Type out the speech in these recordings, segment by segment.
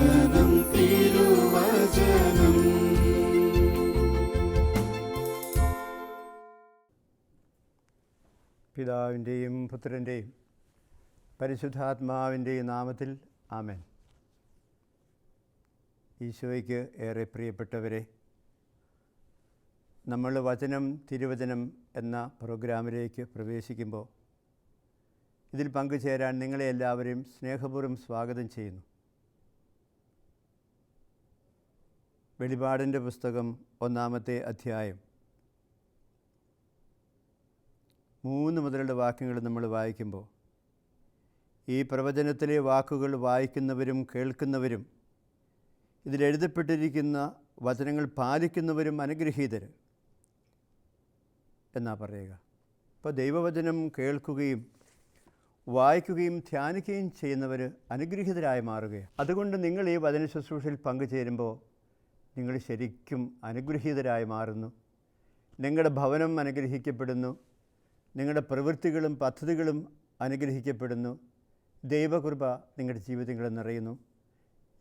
തിരുവചനം തിരുവചനം. പിതാവിൻ്റെയും പുത്രൻ്റെയും പരിശുദ്ധാത്മാവിൻ്റെയും നാമത്തിൽ ആമേൻ. ഈശോയ്ക്ക് ഏറെ പ്രിയപ്പെട്ടവരെ, നമ്മൾ വചനം തിരുവചനം എന്ന പ്രോഗ്രാമിലേക്ക് പ്രവേശിക്കുമ്പോൾ ഇതിൽ പങ്കുചേരാൻ നിങ്ങളെ എല്ലാവരെയും സ്നേഹപൂർവ്വം സ്വാഗതം ചെയ്യുന്നു. വെളിപാടിൻ്റെ പുസ്തകം 1-ാമത്തെ അധ്യായം 3 മുതലുള്ള വാക്യങ്ങൾ നമ്മൾ വായിക്കുമ്പോൾ ഈ പ്രവചനത്തിലെ വാക്കുകൾ വായിക്കുന്നവരും കേൾക്കുന്നവരും ഇതിലെഴുതപ്പെട്ടിരിക്കുന്ന വചനങ്ങൾ പാലിക്കുന്നവരും അനുഗ്രഹീതർ എന്നാ പറയുക. അപ്പോൾ ദൈവവചനം കേൾക്കുകയും വായിക്കുകയും ധ്യാനിക്കുകയും ചെയ്യുന്നവർ അനുഗ്രഹീതരായി മാറുകയാണ്. അതുകൊണ്ട് നിങ്ങൾ ഈ വചന ശുശ്രൂഷയിൽ പങ്കുചേരുമ്പോൾ നിങ്ങൾ ശരിക്കും അനുഗ്രഹീതരായി മാറുന്നു. നിങ്ങളുടെ ഭവനം അനുഗ്രഹിക്കപ്പെടുന്നു, നിങ്ങളുടെ പ്രവൃത്തികളും പദ്ധതികളും അനുഗ്രഹിക്കപ്പെടുന്നു, ദൈവകൃപ നിങ്ങളുടെ ജീവിതങ്ങളിൽ നിറയുന്നു.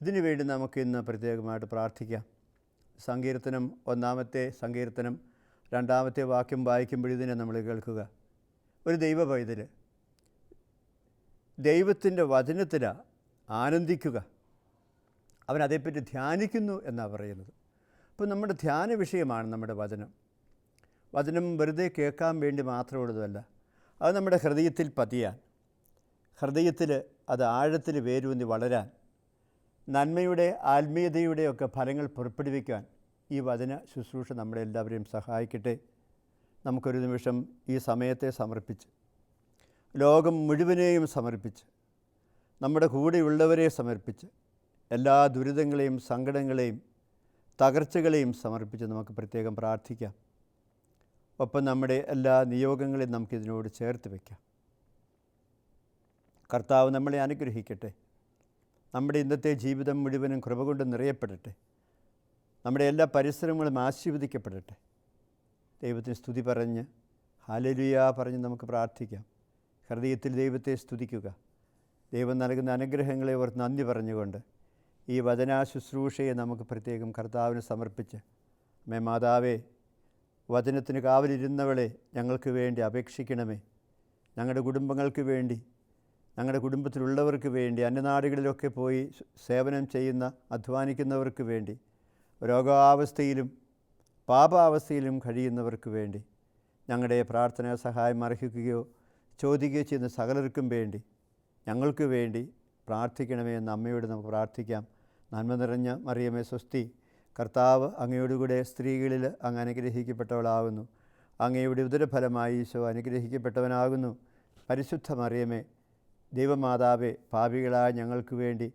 ഇതിനുവേണ്ടി നമുക്ക് ഇന്ന് പ്രത്യേകമായിട്ട് പ്രാർത്ഥിക്കാം. സങ്കീർത്തനം 1-ാമത്തെ സങ്കീർത്തനം 2-ാമത്തെ വാക്യം വായിക്കുമ്പോൾ ഇതിനെ നമ്മൾ കേൾക്കുക. ഒരു ദൈവ പൈതൽ ദൈവത്തിൻ്റെ വചനത്തിൽ ആനന്ദിക്കുക, അവൻ അതേപ്പറ്റി ധ്യാനിക്കുന്നു എന്നാണ് പറയുന്നത്. അപ്പോൾ നമ്മുടെ ധ്യാന വിഷയമാണ് നമ്മുടെ വചനം. വചനം വെറുതെ കേൾക്കാൻ വേണ്ടി മാത്രമുള്ളതല്ല, അത് നമ്മുടെ ഹൃദയത്തിൽ പതിയാൻ, ഹൃദയത്തിൽ അത് ആഴത്തിൽ വേരൂന്നി വളരാൻ, നന്മയുടെ ആത്മീയതയുടെയൊക്കെ ഫലങ്ങൾ പുറപ്പെടുവിക്കാൻ ഈ വചന ശുശ്രൂഷ നമ്മളെല്ലാവരെയും സഹായിക്കട്ടെ. നമുക്കൊരു നിമിഷം ഈ സമയത്തെ സമർപ്പിച്ച്, ലോകം മുഴുവനെയും സമർപ്പിച്ച്, നമ്മുടെ കൂടെയുള്ളവരെ സമർപ്പിച്ച്, എല്ലാ ദുരിതങ്ങളെയും സങ്കടങ്ങളെയും തകർച്ചകളെയും സമർപ്പിച്ച് നമുക്ക് പ്രത്യേകം പ്രാർത്ഥിക്കാം. ഒപ്പം നമ്മുടെ എല്ലാ നിയോഗങ്ങളെയും നമുക്കിതിനോട് ചേർത്ത് വയ്ക്കാം. കർത്താവ് നമ്മളെ അനുഗ്രഹിക്കട്ടെ. നമ്മുടെ ഇന്നത്തെ ജീവിതം മുഴുവനും കൃപ കൊണ്ട് നിറയപ്പെടട്ടെ. നമ്മുടെ എല്ലാ പരിസരങ്ങളും ആശീർവദിക്കപ്പെടട്ടെ. ദൈവത്തിന് സ്തുതി പറഞ്ഞ് ഹല്ലേലൂയ പറഞ്ഞ് നമുക്ക് പ്രാർത്ഥിക്കാം. ഹൃദയത്തിൽ ദൈവത്തെ സ്തുതിക്കുക. ദൈവം നൽകുന്ന അനുഗ്രഹങ്ങളെ ഓർത്ത് നന്ദി പറഞ്ഞുകൊണ്ട് ഈ വചന ശുശ്രൂഷയെ നമുക്ക് പ്രത്യേകം കർത്താവിന് സമർപ്പിച്ച്, അമ്മേ മാതാവേ, വചനത്തിന് കാവലിരുന്നവളെ ഞങ്ങൾക്ക് വേണ്ടി അപേക്ഷിക്കണമേ. ഞങ്ങളുടെ കുടുംബങ്ങൾക്ക് വേണ്ടി, ഞങ്ങളുടെ കുടുംബത്തിലുള്ളവർക്ക് വേണ്ടി, അന്യനാടുകളിലൊക്കെ പോയി സേവനം ചെയ്യുന്ന അധ്വാനിക്കുന്നവർക്ക് വേണ്ടി, രോഗാവസ്ഥയിലും പാപാവസ്ഥയിലും കഴിയുന്നവർക്ക് വേണ്ടി, ഞങ്ങളുടെ പ്രാർത്ഥനാ സഹായം അർഹിക്കുകയോ ചോദിക്കുകയോ ചെയ്യുന്ന സകലർക്കും വേണ്ടി, ഞങ്ങൾക്ക് വേണ്ടി പ്രാർത്ഥിക്കണമേ എന്ന് അമ്മയോട് നമുക്ക് പ്രാർത്ഥിക്കാം. നന്മ നിറഞ്ഞ മറിയമേ സ്വസ്തി, കർത്താവ് അങ്ങയോടുകൂടെ സ്ത്രീകളിൽ അങ്ങ് അനുഗ്രഹിക്കപ്പെട്ടവളാകുന്നു. അങ്ങയുടെ ഉദരഫലമായി ഈശോ അനുഗ്രഹിക്കപ്പെട്ടവനാകുന്നു. പരിശുദ്ധ മറിയമേ, ദൈവമാതാവേ, പാപികളായ ഞങ്ങൾക്ക് വേണ്ടി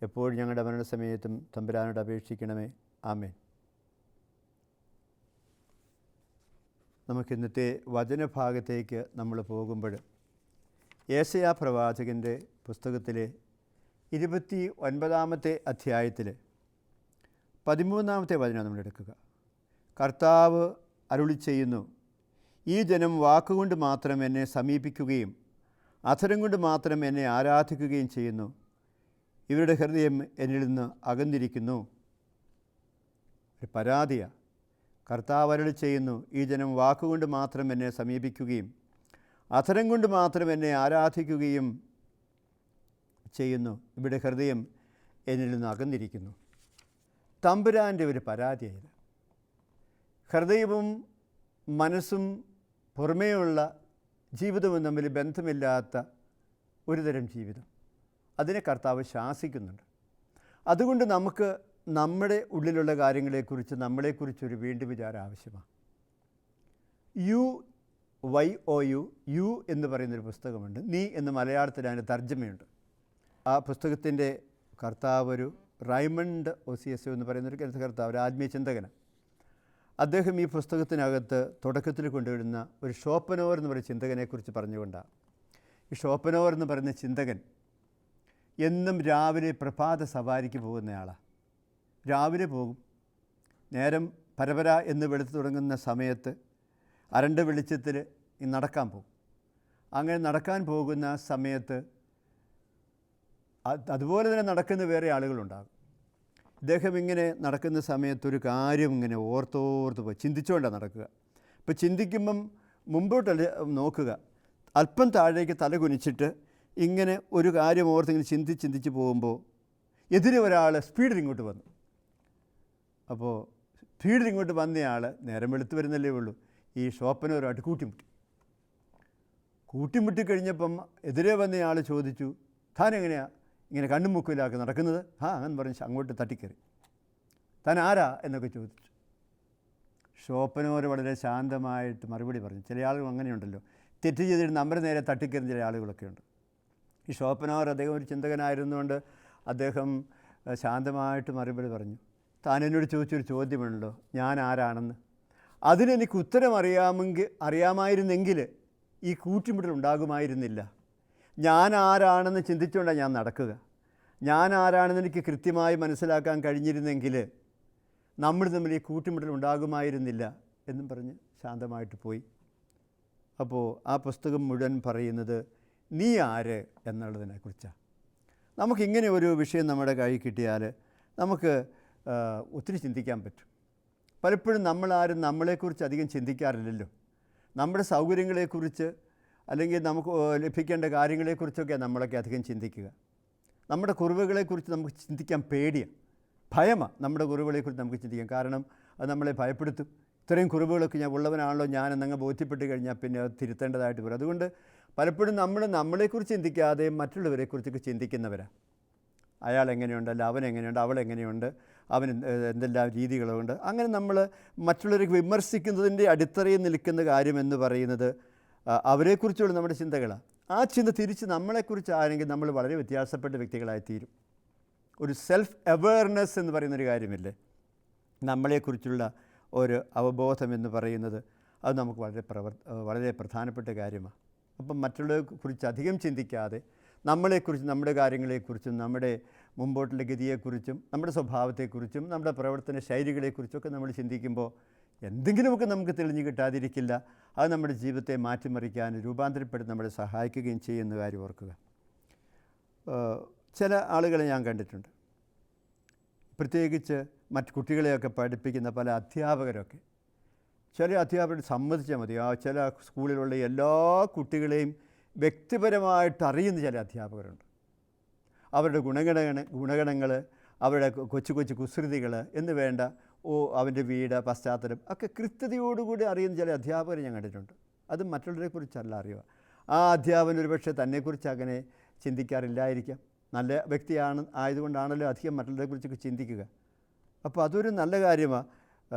എപ്പോഴും ഞങ്ങളുടെ മരണസമയത്തും തമ്പുരാനോട് അപേക്ഷിക്കണമേ. ആമേൻ. നമുക്കിന്നത്തെ വചനഭാഗത്തേക്ക് നമ്മൾ പോകുമ്പോൾ യേശയ്യാ പ്രവാചകൻ്റെ പുസ്തകത്തിലെ 29-ാമത്തെ അധ്യായത്തിൽ 13-ാമത്തെ വചനം നമ്മൾ എടുക്കുക. കർത്താവ് അരുളി ചെയ്യുന്നു, ഈ ജനം വാക്കുകൊണ്ട് മാത്രം എന്നെ സമീപിക്കുകയും അധരം കൊണ്ട് മാത്രം എന്നെ ആരാധിക്കുകയും ചെയ്യുന്നു. ഇവരുടെ ഹൃദയം എന്നിൽ നിന്ന് അകന്നിരിക്കുന്നു. ഒരു പരാതിയാണ്. കർത്താവ് അരുളി ചെയ്യുന്നു, ഈ ജനം വാക്കുകൊണ്ട് മാത്രം എന്നെ സമീപിക്കുകയും അധരം കൊണ്ട് മാത്രം എന്നെ ആരാധിക്കുകയും ചെയ്യുന്നു. ഇവിടെ ഹൃദയം എന്നിൽ നിന്ന് അകന്നിരിക്കുന്നു. തമ്പുരാൻ്റെ ഒരു പരാതിയായത്. ഹൃദയവും മനസ്സും പുറമേയുള്ള ജീവിതവും തമ്മിൽ ബന്ധമില്ലാത്ത ഒരുതരം ജീവിതം, അതിനെ കർത്താവ് ശാസിക്കുന്നുണ്ട്. അതുകൊണ്ട് നമുക്ക് നമ്മുടെ ഉള്ളിലുള്ള കാര്യങ്ങളെക്കുറിച്ച് നമ്മളെക്കുറിച്ചൊരു വീണ്ടും വിചാരം ആവശ്യമാണ്. YOU എന്ന് പറയുന്നൊരു പുസ്തകമുണ്ട്. നീ എന്ന് മലയാളത്തിൽ അതിൻ്റെ തർജ്ജമയുണ്ട്. ആ പുസ്തകത്തിൻ്റെ കർത്താവ് ഒരു റൈമണ്ട് ഒസിയസ് എന്ന് പറയുന്നൊരു കർത്താവ്, ഒരു ആത്മീയ ചിന്തകനാണ്. അദ്ദേഹം ഈ പുസ്തകത്തിനകത്ത് തുടക്കത്തിൽ കൊണ്ടുവരുന്ന ഒരു ഷോപ്പനോവർ എന്ന് പറയുന്ന ചിന്തകനെക്കുറിച്ച് പറഞ്ഞുകൊണ്ടാണ്. ഈ ഷോപ്പനോവർ എന്ന് പറയുന്ന ചിന്തകൻ എന്നും രാവിലെ പ്രഭാത സവാരിക്ക് പോകുന്നയാളാണ്. രാവിലെ പോകും, നേരം പരപര എന്ന് വെളുത്ത് തുടങ്ങുന്ന സമയത്ത് അരണ്ട വെളിച്ചത്തിൽ നടക്കാൻ പോകും. അങ്ങനെ നടക്കാൻ പോകുന്ന സമയത്ത് അതുപോലെ തന്നെ നടക്കുന്ന വേറെ ആളുകളുണ്ടാകും. ഇദ്ദേഹം ഇങ്ങനെ നടക്കുന്ന സമയത്തൊരു കാര്യം ഇങ്ങനെ ഓർത്തോർത്ത് പോയി ചിന്തിച്ചുകൊണ്ടാണ് നടക്കുക. ഇപ്പോൾ ചിന്തിക്കുമ്പം മുമ്പോട്ടല്ല നോക്കുക, അല്പം താഴേക്ക് തല കുനിച്ചിട്ട് ഇങ്ങനെ ഒരു കാര്യം ഓർത്തിങ്ങനെ ചിന്തിച്ച് പോകുമ്പോൾ എതിരെ ഒരാൾ സ്പീഡിൽ ഇങ്ങോട്ട് വന്നു. അപ്പോൾ സ്പീഡിൽ ഇങ്ങോട്ട് വന്നയാൾ നേരം വെളുത്ത് വരുന്നല്ലേ ഉള്ളൂ, ഈ ഷോപ്പനോരുമായിട്ട് കൂട്ടിമുട്ടിക്കഴിഞ്ഞപ്പം എതിരെ വന്നയാൾ ചോദിച്ചു, താൻ എങ്ങനെയാണ് ഇങ്ങനെ കണ്ണും മുക്കിലാക്കി നടക്കുന്നത്? അങ്ങനെ പറഞ്ഞ് അങ്ങോട്ട് തട്ടിക്കറി. താൻ ആരാ എന്നൊക്കെ ചോദിച്ചു. ഷോപ്പനോർ വളരെ ശാന്തമായിട്ട് മറുപടി പറഞ്ഞു. ചില ആളുകൾ അങ്ങനെയുണ്ടല്ലോ, തെറ്റ് ചെയ്തിട്ട് നമ്മുടെ നേരെ തട്ടിക്കറിഞ്ഞ ചില ആളുകളൊക്കെ ഉണ്ട്. ഈ ഷോപ്പനോർ അദ്ദേഹം ഒരു ചിന്തകനായിരുന്നുകൊണ്ട് അദ്ദേഹം ശാന്തമായിട്ട് മറുപടി പറഞ്ഞു, താൻ എന്നോട് ചോദിച്ചൊരു ചോദ്യമുണ്ടല്ലോ, ഞാൻ ആരാണെന്ന്. അതിനെനിക്ക് ഉത്തരം അറിയാമായിരുന്നെങ്കിൽ ഈ കൂട്ടിമുട്ടൽ ഉണ്ടാകുമായിരുന്നില്ല. ഞാൻ ആരാണെന്ന് ചിന്തിച്ചുകൊണ്ടാണ് ഞാൻ നടക്കുക. ഞാൻ ആരാണെന്ന് എനിക്ക് കൃത്യമായി മനസ്സിലാക്കാൻ കഴിഞ്ഞിരുന്നെങ്കിൽ നമ്മൾ തമ്മിൽ ഈ കൂട്ടിമുട്ടൽ ഉണ്ടാകുമായിരുന്നില്ല എന്നും പറഞ്ഞ് ശാന്തമായിട്ട് പോയി. അപ്പോൾ ആ പുസ്തകം മുഴുവൻ പറയുന്നത് നീ ആര് എന്നുള്ളതിനെക്കുറിച്ചാണ്. നമുക്കിങ്ങനെ ഒരു വിഷയം നമ്മുടെ കയ്യിൽ കിട്ടിയാൽ നമുക്ക് ഒത്തിരി ചിന്തിക്കാൻ പറ്റും. പലപ്പോഴും നമ്മളാരും നമ്മളെക്കുറിച്ച് അധികം ചിന്തിക്കാറില്ലല്ലോ. നമ്മുടെ സൗകര്യങ്ങളെക്കുറിച്ച് അല്ലെങ്കിൽ നമുക്ക് ലഭിക്കേണ്ട കാര്യങ്ങളെക്കുറിച്ചൊക്കെ നമ്മളൊക്കെ അധികം ചിന്തിക്കുക. നമ്മുടെ കുറവുകളെക്കുറിച്ച് നമുക്ക് ചിന്തിക്കാൻ പേടിയാണ്, ഭയമാണ്. നമ്മുടെ കുറവുകളെക്കുറിച്ച് നമുക്ക് ചിന്തിക്കാം, കാരണം അത് നമ്മളെ ഭയപ്പെടുത്തും. ഇത്രയും കുറവുകളൊക്കെ ഞാൻ ഉള്ളവനാണല്ലോ ഞാൻ എന്നങ്ങ് ബോധ്യപ്പെട്ട് കഴിഞ്ഞാൽ പിന്നെ അത് തിരുത്തേണ്ടതായിട്ട് വരും. അതുകൊണ്ട് പലപ്പോഴും നമ്മളെക്കുറിച്ച് ചിന്തിക്കാതെ മറ്റുള്ളവരെക്കുറിച്ചൊക്കെ ചിന്തിക്കുന്നവരാണ്. അയാൾ എങ്ങനെയുണ്ട്, അല്ല അവൻ എങ്ങനെയുണ്ട്, അവൾ എങ്ങനെയുണ്ട്, അവൻ എന്തെല്ലാം രീതികളുണ്ട്. അങ്ങനെ നമ്മൾ മറ്റുള്ളവരെ വിമർശിക്കുന്നതിൻ്റെ അടിത്തറയിൽ നിൽക്കുന്ന കാര്യമെന്ന് പറയുന്നത് അവരെക്കുറിച്ചുള്ള നമ്മുടെ ചിന്തകളാണ്. ആ ചിന്ത തിരിച്ച് നമ്മളെക്കുറിച്ച് ആരെങ്കിൽ നമ്മൾ വളരെ വ്യത്യാസപ്പെട്ട വ്യക്തികളായിത്തീരും. ഒരു സെൽഫ് അവെയർനെസ് എന്ന് പറയുന്നൊരു കാര്യമില്ലേ, നമ്മളെക്കുറിച്ചുള്ള ഒരു അവബോധം എന്ന് പറയുന്നത്, അത് നമുക്ക് വളരെ പ്രധാനപ്പെട്ട കാര്യമാണ്. അപ്പം മറ്റുള്ളവരെക്കുറിച്ച് അധികം ചിന്തിക്കാതെ നമ്മളെക്കുറിച്ചും നമ്മുടെ കാര്യങ്ങളെക്കുറിച്ചും നമ്മുടെ മുമ്പോട്ടുള്ള ഗതിയെക്കുറിച്ചും നമ്മുടെ സ്വഭാവത്തെക്കുറിച്ചും നമ്മുടെ പ്രവർത്തന ശൈലികളെക്കുറിച്ചൊക്കെ നമ്മൾ ചിന്തിക്കുമ്പോൾ എന്തെങ്കിലുമൊക്കെ നമുക്ക് തെളിഞ്ഞു കിട്ടാതിരിക്കില്ല. അത് നമ്മുടെ ജീവിതത്തെ മാറ്റിമറിക്കാൻ രൂപാന്തരപ്പെട്ട് നമ്മളെ സഹായിക്കുകയും ചെയ്യുന്ന കാര്യം ഓർക്കുക. ചില ആളുകളെ ഞാൻ കണ്ടിട്ടുണ്ട്, പ്രത്യേകിച്ച് മറ്റ് കുട്ടികളെയൊക്കെ പഠിപ്പിക്കുന്ന പല അധ്യാപകരൊക്കെ. ചില അധ്യാപകർ സമ്മതിച്ചാൽ മതി, ചില സ്കൂളിലുള്ള എല്ലാ കുട്ടികളെയും വ്യക്തിപരമായിട്ട് അറിയുന്ന ചില അധ്യാപകരുണ്ട്. അവരുടെ ഗുണഗണങ്ങൾ, അവരുടെ കൊച്ചു കുസൃതികൾ എന്ന് വേണ്ട, അവൻ്റെ വീട്, പശ്ചാത്തലം ഒക്കെ കൃത്യതയോടുകൂടി അറിയുന്ന ചില അധ്യാപകരെ ഞാൻ കണ്ടിട്ടുണ്ട്. അത് മറ്റുള്ളവരെക്കുറിച്ചല്ല അറിയുക. ആ അധ്യാപകൻ ഒരുപക്ഷെ തന്നെക്കുറിച്ച് അങ്ങനെ ചിന്തിക്കാറില്ലായിരിക്കാം. നല്ല ആയതുകൊണ്ടാണല്ലോ അധികം മറ്റുള്ളവരെക്കുറിച്ചൊക്കെ ചിന്തിക്കുക. അപ്പോൾ അതൊരു നല്ല കാര്യമാണ്,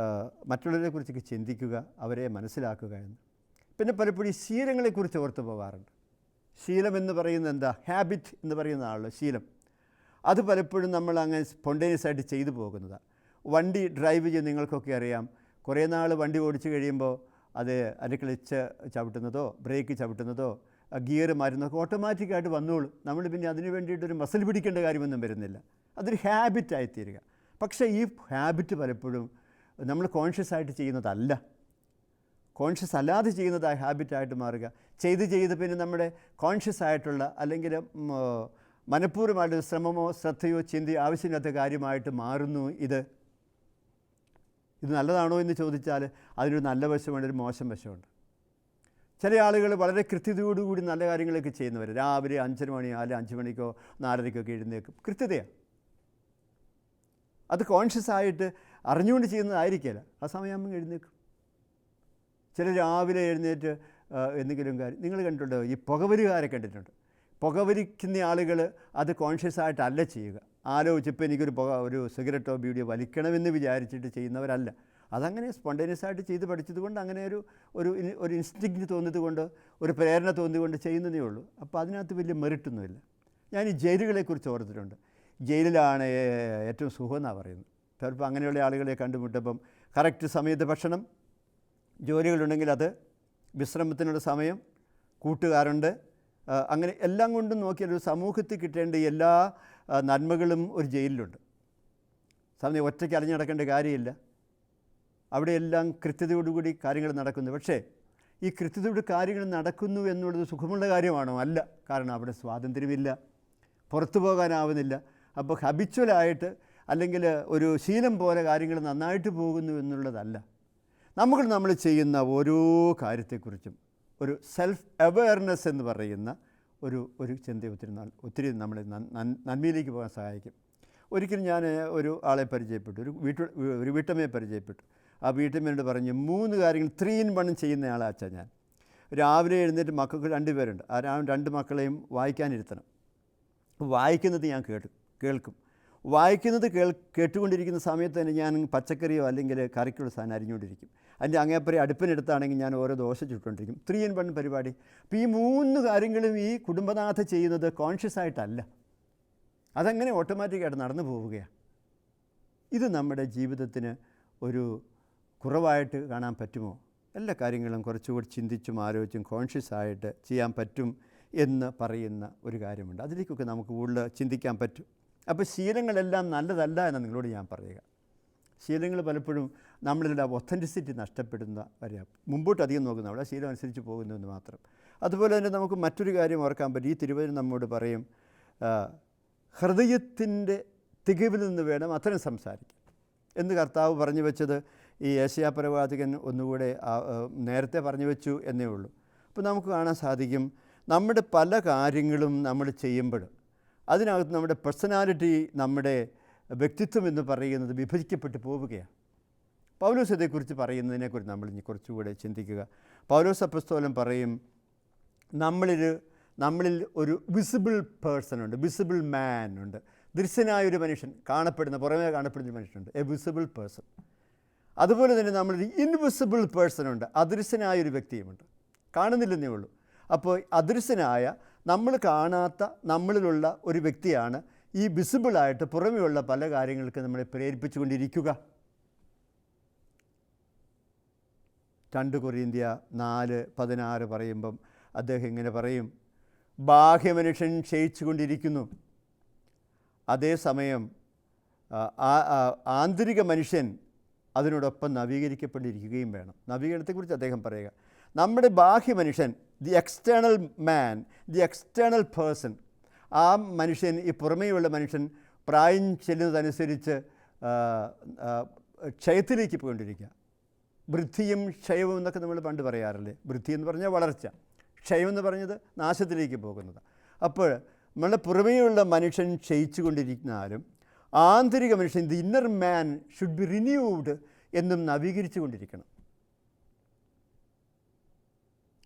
മറ്റുള്ളവരെക്കുറിച്ചൊക്കെ ചിന്തിക്കുക, അവരെ മനസ്സിലാക്കുക എന്ന്. പിന്നെ പലപ്പോഴും ഈ ശീലങ്ങളെക്കുറിച്ച് ഓർത്ത് പോകാറുണ്ട്. ശീലം എന്ന് പറയുന്നത് എന്താ? ഹാബിറ്റ് എന്ന് പറയുന്നതാണല്ലോ ശീലം. അത് പലപ്പോഴും നമ്മൾ അങ്ങനെ സ്പോണ്ടേനിയസ് ആയിട്ട് ചെയ്തു പോകുന്നതാണ്. വണ്ടി ഡ്രൈവ് ചെയ്ത് നിങ്ങൾക്കൊക്കെ അറിയാം, കുറേ നാൾ വണ്ടി ഓടിച്ച് കഴിയുമ്പോൾ അതിൻ്റെ ക്ലച്ച് ചവിട്ടുന്നതോ ബ്രേക്ക് ചവിട്ടുന്നതോ ഗിയർ മാറുന്നതൊക്കെ ഓട്ടോമാറ്റിക്കായിട്ട് വന്നോളും. നമ്മൾ പിന്നെ അതിന് വേണ്ടിയിട്ടൊരു മസിൽ പിടിക്കേണ്ട കാര്യമൊന്നും വരുന്നില്ല. അതൊരു ഹാബിറ്റായിത്തീരുക. പക്ഷേ ഈ ഹാബിറ്റ് പലപ്പോഴും നമ്മൾ കോൺഷ്യസ് ആയിട്ട് ചെയ്യുന്നതല്ല, കോൺഷ്യസ് അല്ലാതെ ചെയ്യുന്നതായ ഹാബിറ്റായിട്ട് മാറുക. ചെയ്ത് പിന്നെ നമ്മുടെ കോൺഷ്യസ് ആയിട്ടുള്ള അല്ലെങ്കിൽ മനഃപൂർവ്വമായിട്ട് ശ്രമമോ ശ്രദ്ധയോ ചിന്തയോ ആവശ്യമില്ലാത്ത കാര്യമായിട്ട് മാറുന്നു. ഇത് നല്ലതാണോ എന്ന് ചോദിച്ചാൽ അതിനൊരു നല്ല വശമുണ്ട്, ഒരു മോശം വശമുണ്ട്. ചില ആളുകൾ വളരെ കൃത്യതയോടുകൂടി നല്ല കാര്യങ്ങളൊക്കെ ചെയ്യുന്നവർ, രാവിലെ 5 മണി അല്ലെങ്കിൽ 5 മണിക്കോ 4:30 എഴുന്നേൽക്കും. കൃത്യതയാണ്. അത് കോൺഷ്യസ് ആയിട്ട് അറിഞ്ഞുകൊണ്ട് ചെയ്യുന്നതായിരിക്കില്ല. ആ സമയമാകുമ്പോൾ എഴുന്നേൽക്കും. ചില രാവിലെ എഴുന്നേറ്റ് എന്തെങ്കിലും കാര്യം നിങ്ങൾ കണ്ടിട്ടുണ്ടോ? ഈ പുകവലിക്കാരെ കണ്ടിട്ടുണ്ട്. പുകവലിക്കുന്ന ആളുകൾ അത് കോൺഷ്യസ് ആയിട്ടല്ല ചെയ്യുക. ആലോചിച്ചിപ്പോൾ ഒരു സിഗരറ്റോ ബീഡിയോ വലിക്കണമെന്ന് വിചാരിച്ചിട്ട് ചെയ്യുന്നവരല്ല. അതങ്ങനെ സ്പോണ്ടേനിയസ് ആയിട്ട് ചെയ്ത് പഠിച്ചതുകൊണ്ട് അങ്ങനെ ഒരു ഇൻസ്റ്റിങ്ക്റ്റ് തോന്നിയതുകൊണ്ട്, ഒരു പ്രേരണ തോന്നിയതുകൊണ്ട് ചെയ്യുന്നതേ ഉള്ളൂ. അപ്പോൾ അതിനകത്ത് വലിയ മെറിറ്റൊന്നുമില്ല. ഞാൻ ഈ ജയിലുകളെക്കുറിച്ച് ഓർത്തിട്ടുണ്ട്. ജയിലിലാണ് ഏറ്റവും സുഖം എന്നാണ് പറയുന്നത്. ചിലപ്പോൾ അങ്ങനെയുള്ള ആളുകളെ കണ്ടുമുട്ടപ്പം കറക്റ്റ് സമയത്ത് ഭക്ഷണം, ജോലികളുണ്ടെങ്കിൽ അത്, വിശ്രമത്തിനുള്ള സമയം, കൂട്ടുകാരുണ്ട്, അങ്ങനെ എല്ലാം കൊണ്ടും നോക്കിയാൽ ഒരു സമൂഹത്തിൽ കിട്ടേണ്ട എല്ലാ നന്മകളും ഒരു ജയിലിലുണ്ട്. സമയം ഒറ്റയ്ക്ക് അലഞ്ഞു നടക്കേണ്ട കാര്യമില്ല. അവിടെയെല്ലാം കൃത്യതയോടുകൂടി കാര്യങ്ങൾ നടക്കുന്നു. പക്ഷേ ഈ കൃത്യതയോട് കാര്യങ്ങൾ നടക്കുന്നു എന്നുള്ളത് സുഖമുള്ള കാര്യമാണോ? അല്ല. കാരണം അവിടെ സ്വാതന്ത്ര്യമില്ല, പുറത്തു പോകാനാവുന്നില്ല. അപ്പോൾ ഹബിച്വലായിട്ട് അല്ലെങ്കിൽ ഒരു ശീലം പോലെ കാര്യങ്ങൾ നന്നായിട്ട് പോകുന്നു എന്നുള്ളതല്ല. നമ്മൾ ചെയ്യുന്ന ഓരോ കാര്യത്തെക്കുറിച്ചും ഒരു സെൽഫ് അവെയർനെസ് എന്ന് പറയുന്ന ഒരു ചിന്ത ഒത്തിരി നമ്മളെ നന്മയിലേക്ക് പോകാൻ സഹായിക്കും. ഒരിക്കലും ഞാൻ ഒരു ആളെ പരിചയപ്പെട്ടു, ഒരു വീട്ടമ്മയെ പരിചയപ്പെട്ടു. ആ വീട്ടമ്മയോട് പറഞ്ഞു 3 കാര്യങ്ങൾ 3 in 1 ചെയ്യുന്ന ആളാച്ചാ ഞാൻ. രാവിലെ എഴുന്നേറ്റ് മക്കൾക്ക് 2 പേരുണ്ട്. ആ 2 മക്കളെയും വായിക്കാനിരുത്തണം. വായിക്കുന്നത് ഞാൻ കേൾക്കും. വായിക്കുന്നത് കേട്ടുകൊണ്ടിരിക്കുന്ന സമയത്ത് തന്നെ ഞാൻ പച്ചക്കറിയോ അല്ലെങ്കിൽ കറിക്കുള്ള സാധനം അരിഞ്ഞുകൊണ്ടിരിക്കും. അതിൻ്റെ അങ്ങേപ്പുറം അടുപ്പിനെടുത്താണെങ്കിൽ ഞാൻ ഓരോ ദോശ ചുട്ടുകൊണ്ടിരിക്കും. 3 in 1 പരിപാടി. അപ്പോൾ ഈ 3 കാര്യങ്ങളും ഈ കുടുംബനാഥ ചെയ്യുന്നത് കോൺഷ്യസ് ആയിട്ടല്ല, അതങ്ങനെ ഓട്ടോമാറ്റിക്കായിട്ട് നടന്നു പോവുകയാണ്. ഇത് നമ്മുടെ ജീവിതത്തിന് ഒരു കുറവായിട്ട് കാണാൻ പറ്റുമോ? എല്ലാ കാര്യങ്ങളും കുറച്ചുകൂടി ചിന്തിച്ചും ആലോചിച്ചും കോൺഷ്യസ് ആയിട്ട് ചെയ്യാൻ പറ്റും എന്ന് പറയുന്ന ഒരു കാര്യമുണ്ട്. അതിലേക്കൊക്കെ നമുക്ക് കൂടുതൽ ചിന്തിക്കാൻ പറ്റും. അപ്പോൾ ശീലങ്ങളെല്ലാം നല്ലതല്ല എന്ന് നിങ്ങളോട് ഞാൻ പറയുക. ശീലങ്ങൾ പലപ്പോഴും നമ്മളിൽ ഒത്തൻറ്റിസിറ്റി നഷ്ടപ്പെടുന്ന വരെയാണ്. മുമ്പോട്ട് അധികം നോക്കുന്ന ആ ശീലം അനുസരിച്ച് പോകുന്നുവെന്ന് മാത്രം. അതുപോലെ തന്നെ നമുക്ക് മറ്റൊരു കാര്യം ഓർക്കാൻ പറ്റും. ഈ തിരുവചനം നമ്മോട് പറയും, ഹൃദയത്തിൻ്റെ തികവിൽ നിന്ന് വേണം അത്തരം സംസാരിക്കാൻ എന്ന് കർത്താവ് പറഞ്ഞു വെച്ചത് ഈ യെശയ്യാ പ്രവാചകൻ ഒന്നുകൂടെ നേരത്തെ പറഞ്ഞു വെച്ചു എന്നേ ഉള്ളൂ. അപ്പോൾ നമുക്ക് കാണാൻ സാധിക്കും, നമ്മുടെ പല കാര്യങ്ങളും നമ്മൾ ചെയ്യുമ്പോൾ അതിനകത്ത് നമ്മുടെ പേഴ്സണാലിറ്റി, നമ്മുടെ വ്യക്തിത്വം എന്ന് പറയുന്നത് വിഭജിക്കപ്പെട്ട് പോവുകയാണ്. പൗലോസ് ഇതേക്കുറിച്ച് പറയുന്നതിനെക്കുറിച്ച് നമ്മൾ ഇനി കുറച്ചുകൂടെ ചിന്തിക്കുക. പൗലോസ് അപ്പോസ്തലൻ പറയും, നമ്മളിൽ ഒരു വിസിബിൾ പേഴ്സൺ ഉണ്ട്, വിസിബിൾ മാൻ ഉണ്ട്. ദൃശ്യനായൊരു മനുഷ്യൻ, പുറമേ കാണപ്പെടുന്ന ഒരു മനുഷ്യനുണ്ട്, എ വിസിബിൾ പേഴ്സൺ. അതുപോലെ തന്നെ നമ്മളൊരു ഇൻവിസിബിൾ പേഴ്സൺ ഉണ്ട്, അദൃശ്യനായൊരു വ്യക്തിയുമുണ്ട്. കാണുന്നില്ലെന്നേ ഉള്ളൂ. അപ്പോൾ അദൃശ്യനായ, നമ്മൾ കാണാത്ത നമ്മളിലുള്ള ഒരു വ്യക്തിയാണ് ഈ വിസിബിളായിട്ട് പുറമെയുള്ള പല കാര്യങ്ങൾക്ക് നമ്മളെ പ്രേരിപ്പിച്ചുകൊണ്ടിരിക്കുക. 2 കൊരിന്ത്യർ 4:16 പറയുമ്പം അദ്ദേഹം ഇങ്ങനെ പറയും, ബാഹ്യമനുഷ്യൻ ക്ഷയിച്ചു കൊണ്ടിരിക്കുന്നു, അതേസമയം ആന്തരിക മനുഷ്യൻ അതിനോടൊപ്പം നവീകരിക്കപ്പെട്ടിരിക്കുകയും വേണം. നവീകരണത്തെക്കുറിച്ച് അദ്ദേഹം പറയുക, നമ്മുടെ ബാഹ്യമനുഷ്യൻ, the external man, the external person, ആ മനുഷ്യൻ, ഈ പുറമേയുള്ള മനുഷ്യൻ പ്രായം ചെല്ലുന്നതനുസരിച്ച് ക്ഷയത്തിലേക്ക് പോയിക്കൊണ്ടിരിക്കുക. വൃദ്ധിയും ക്ഷയവും എന്നൊക്കെ നമ്മൾ പണ്ട് പറയാറില്ലേ. വൃദ്ധി എന്ന് പറഞ്ഞാൽ വളർച്ച, ക്ഷയം എന്ന് പറഞ്ഞത് നാശത്തിലേക്ക് പോകുന്നത്. അപ്പോൾ നമ്മുടെ പുറമേയുള്ള മനുഷ്യൻ ക്ഷയിച്ചു കൊണ്ടിരിക്കുന്നാലും ആന്തരിക മനുഷ്യൻ, the inner man should be renewed, എന്നും നവീകരിച്ചു കൊണ്ടിരിക്കണം.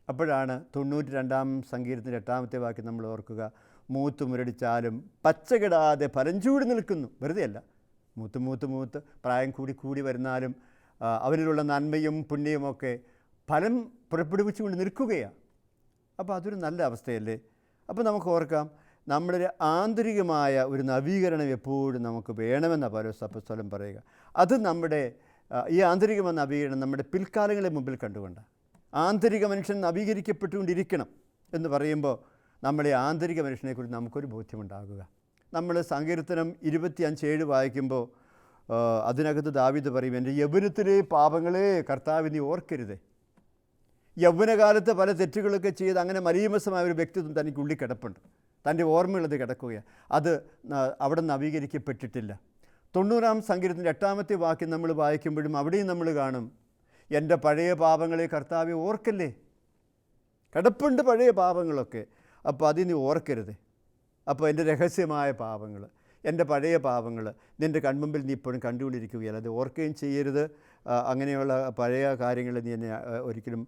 അപ്പോഴാണ് 92-ാം സങ്കീർത്തനത്തിൻ്റെ 8-ാമത്തെ വാക്യം നമ്മൾ ഓർക്കുക, മൂത്ത് മുരടിച്ചാലും പച്ചകിടാതെ ഫലം ചൂടി നിൽക്കുന്നു. വെറുതെ അല്ല, മൂത്ത് പ്രായം കൂടി വരുന്നാലും അവനിലുള്ള നന്മയും പുണ്യവുമൊക്കെ ഫലം പുറപ്പെടുവിച്ചുകൊണ്ട് നിൽക്കുകയാണ്. അപ്പോൾ അതൊരു നല്ല അവസ്ഥയല്ലേ. അപ്പോൾ നമുക്ക് ഓർക്കാം, നമ്മുടെ ആന്തരികമായ ഒരു നവീകരണം എപ്പോഴും നമുക്ക് വേണമെന്നാണ് പൗലോസ് അപ്പോസ്തലൻ പറയുക. അത് നമ്മുടെ ഈ ആന്തരികമായ നവീകരണം നമ്മുടെ പിൽക്കാലങ്ങളെ മുമ്പിൽ കണ്ടുകൊണ്ട് ആന്തരിക മനുഷ്യൻ നവീകരിക്കപ്പെട്ടുകൊണ്ടിരിക്കണം എന്ന് പറയുമ്പോൾ നമ്മുടെ ആന്തരിക മനുഷ്യനെക്കുറിച്ച് നമുക്കൊരു ബോധ്യമുണ്ടാകുക. നമ്മൾ സങ്കീർത്തനം 25:7 വായിക്കുമ്പോൾ അതിനകത്ത് ദാവീദ് പറയും, എൻ്റെ യൗവനത്തിലെ പാപങ്ങളെ കർത്താവ് നീ ഓർക്കരുതേ. യൗവനകാലത്ത് പല തെറ്റുകളൊക്കെ ചെയ്ത് അങ്ങനെ മലീമസമായ ഒരു വ്യക്തിത്വം തനിക്കുള്ളിൽ കിടപ്പുണ്ട്, തൻ്റെ ഓർമ്മയുള്ളത് കിടക്കുകയാണ്. അത് അവിടെ നവീകരിക്കപ്പെട്ടിട്ടില്ല. 90-ാം സങ്കീർത്തനത്തിൻ്റെ 8-ാമത്തെ വാക്യം നമ്മൾ വായിക്കുമ്പോഴും അവിടെയും നമ്മൾ കാണും, എൻ്റെ പഴയ പാപങ്ങളെ കർത്താവെ ഓർക്കല്ലേ. കിടപ്പുണ്ട് പഴയ പാപങ്ങളൊക്കെ, അപ്പോൾ അത് നീ ഓർക്കരുത്. അപ്പോൾ എൻ്റെ രഹസ്യമായ പാപങ്ങൾ, എൻ്റെ പഴയ പാപങ്ങൾ നിൻ്റെ കൺമുമ്പിൽ നീ ഇപ്പോഴും കണ്ടുകൊണ്ടിരിക്കുകയല്ല, അത് ഓർക്കുകയും ചെയ്യരുത്. അങ്ങനെയുള്ള പഴയ കാര്യങ്ങൾ നീ എന്നെ ഒരിക്കലും